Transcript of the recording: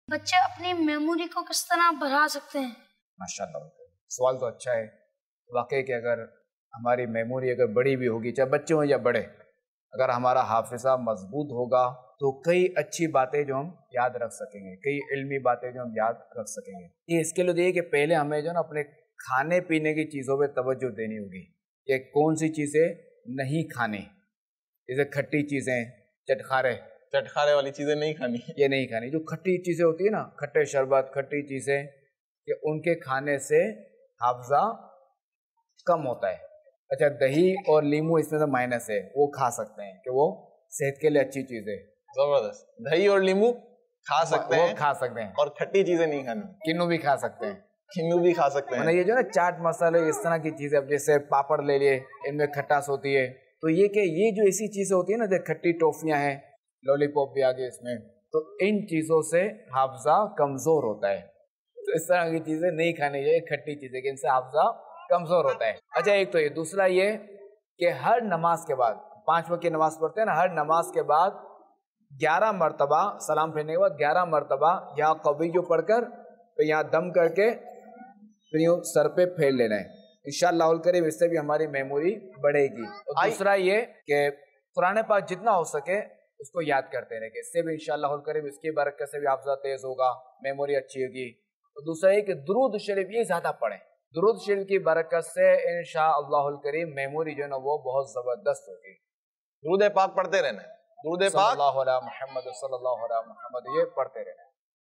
بچے اپنی میموری کو کس طرح بڑھا سکتے ہیں؟ ماشاءاللہ، سوال تو اچھا ہے واقعی کہ اگر ہماری میموری اگر بڑی بھی ہوگی، چاہے بچے ہوں یا بڑے، اگر ہمارا حافظہ مضبوط ہوگا تو کئی اچھی باتیں جو ہم یاد رکھ سکیں گے، کئی علمی باتیں جو ہم یاد رکھ سکیں گے۔ یہ اس کے لیے دیکھیے کہ پہلے ہمیں جو نا اپنے کھانے پینے کی چیزوں پہ توجہ دینی ہوگی کہ کون سی چیزیں نہیں کھانی، جیسے کھٹی چیزیں، چٹخارے والی چیزیں نہیں کھانی، یہ نہیں کھانی۔ جو کھٹی چیزیں ہوتی ہیں نا، کھٹے شربت، کھٹی چیزیں، کہ ان کے کھانے سے حافظہ کم ہوتا ہے۔ اچھا، دہی اور لیمو اس میں سے مائنس ہے، وہ کھا سکتے ہیں کہ وہ صحت کے لیے اچھی چیز ہے۔ زبردست، دہی اور لیمو کھا سکتے ہیں، کھا سکتے ہیں، اور کھٹی چیزیں نہیں کھانی، کنو بھی کھا سکتے ہیں، کھنو بھی کھا سکتے ہیں۔ یہ جو ہے نا چاٹ مسالے اس طرح کی چیزیں، اب جیسے پاپڑ لے لیے، ان میں کھٹاس ہوتی ہے، تو یہ کہ یہ جو ایسی چیزیں ہوتی ہیں نا، جو کھٹی ٹافیاں ہیں، لولی پاپ بھی آگے اس میں، تو ان چیزوں سے حافظہ کمزور ہوتا ہے۔ تو اس طرح کی چیزیں نہیں کھانی چاہیے، کھٹی چیزیں، کہ ان سے حافظہ کمزور ہوتا ہے۔ اچھا، ایک تو یہ، دوسرا یہ کہ ہر نماز کے بعد، 5 وقت کی نماز پڑھتے ہیں نا، ہر نماز کے بعد 11 مرتبہ سلام پھیرنے کے بعد 11 مرتبہ یا قوی جو پڑھ کر پھر یہاں دم کر کے پھر یوں سر پہ پھیر لینا ہے۔ انشاءاللہ الکریم اس سے بھی ہماری میموری بڑھے گی۔ اور دوسرا یہ کہ قرآن پاک جتنا ہو سکے اس کو یاد کرتے رہیں، کہ اس سے بھی انشاءاللہ الکریم اس کی برکت سے بھی حافظہ تیز ہوگا، میموری اچھی ہوگی۔ اور دوسرا یہ کہ درود شریف یہ زیادہ پڑھیں، درود شریف کی برکت سے انشاءاللہ الکریم میموری جو ہے نا وہ بہت زبردست ہوگی۔ درود پاک پڑھتے رہنا ہے، درود صلی پاک اللہ علیہ محمد صلی اللہ علیہ محمد، یہ پڑھتے رہنا ہے۔